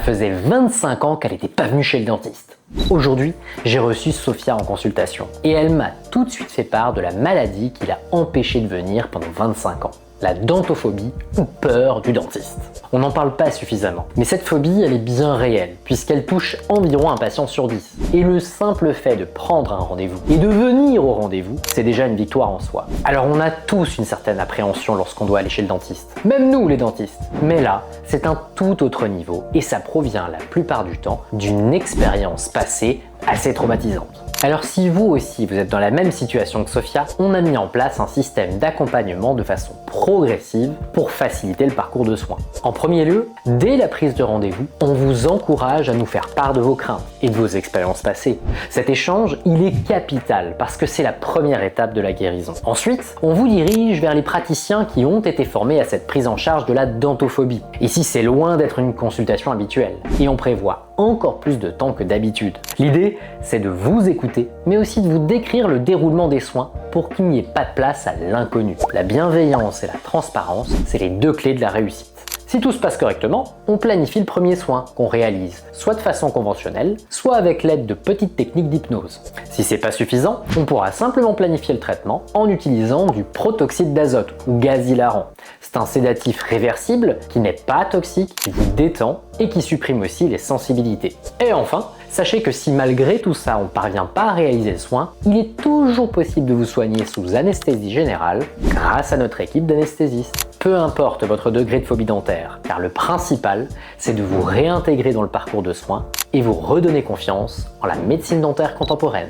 faisait 25 ans qu'elle n'était pas venue chez le dentiste. Aujourd'hui, j'ai reçu Sophia en consultation et elle m'a tout de suite fait part de la maladie qui l'a empêchée de venir pendant 25 ans. La dentophobie ou peur du dentiste. On n'en parle pas suffisamment. Mais cette phobie, elle est bien réelle, puisqu'elle touche environ un patient sur 10. Et le simple fait de prendre un rendez-vous et de venir au rendez-vous, c'est déjà une victoire en soi. Alors on a tous une certaine appréhension lorsqu'on doit aller chez le dentiste. Même nous les dentistes. Mais là, c'est un tout autre niveau et ça provient la plupart du temps d'une expérience passée assez traumatisante. Alors si vous aussi vous êtes dans la même situation que Sophia, on a mis en place un système d'accompagnement de façon progressive pour faciliter le parcours de soins. En premier lieu, dès la prise de rendez-vous, on vous encourage à nous faire part de vos craintes et de vos expériences passées. Cet échange, il est capital parce que c'est la première étape de la guérison. Ensuite, on vous dirige vers les praticiens qui ont été formés à cette prise en charge de la dentophobie. Ici, c'est loin d'être une consultation habituelle et on prévoit encore plus de temps que d'habitude. L'idée, c'est de vous écouter, mais aussi de vous décrire le déroulement des soins pour qu'il n'y ait pas de place à l'inconnu. La bienveillance et la transparence, c'est les deux clés de la réussite. Si tout se passe correctement, on planifie le premier soin qu'on réalise, soit de façon conventionnelle, soit avec l'aide de petites techniques d'hypnose. Si c'est pas suffisant, on pourra simplement planifier le traitement en utilisant du protoxyde d'azote ou gaz hilarant. C'est un sédatif réversible qui n'est pas toxique, qui vous détend et qui supprime aussi les sensibilités. Et enfin, sachez que si malgré tout ça on ne parvient pas à réaliser le soin, il est toujours possible de vous soigner sous anesthésie générale grâce à notre équipe d'anesthésistes. Peu importe votre degré de phobie dentaire, car le principal, c'est de vous réintégrer dans le parcours de soins et vous redonner confiance en la médecine dentaire contemporaine.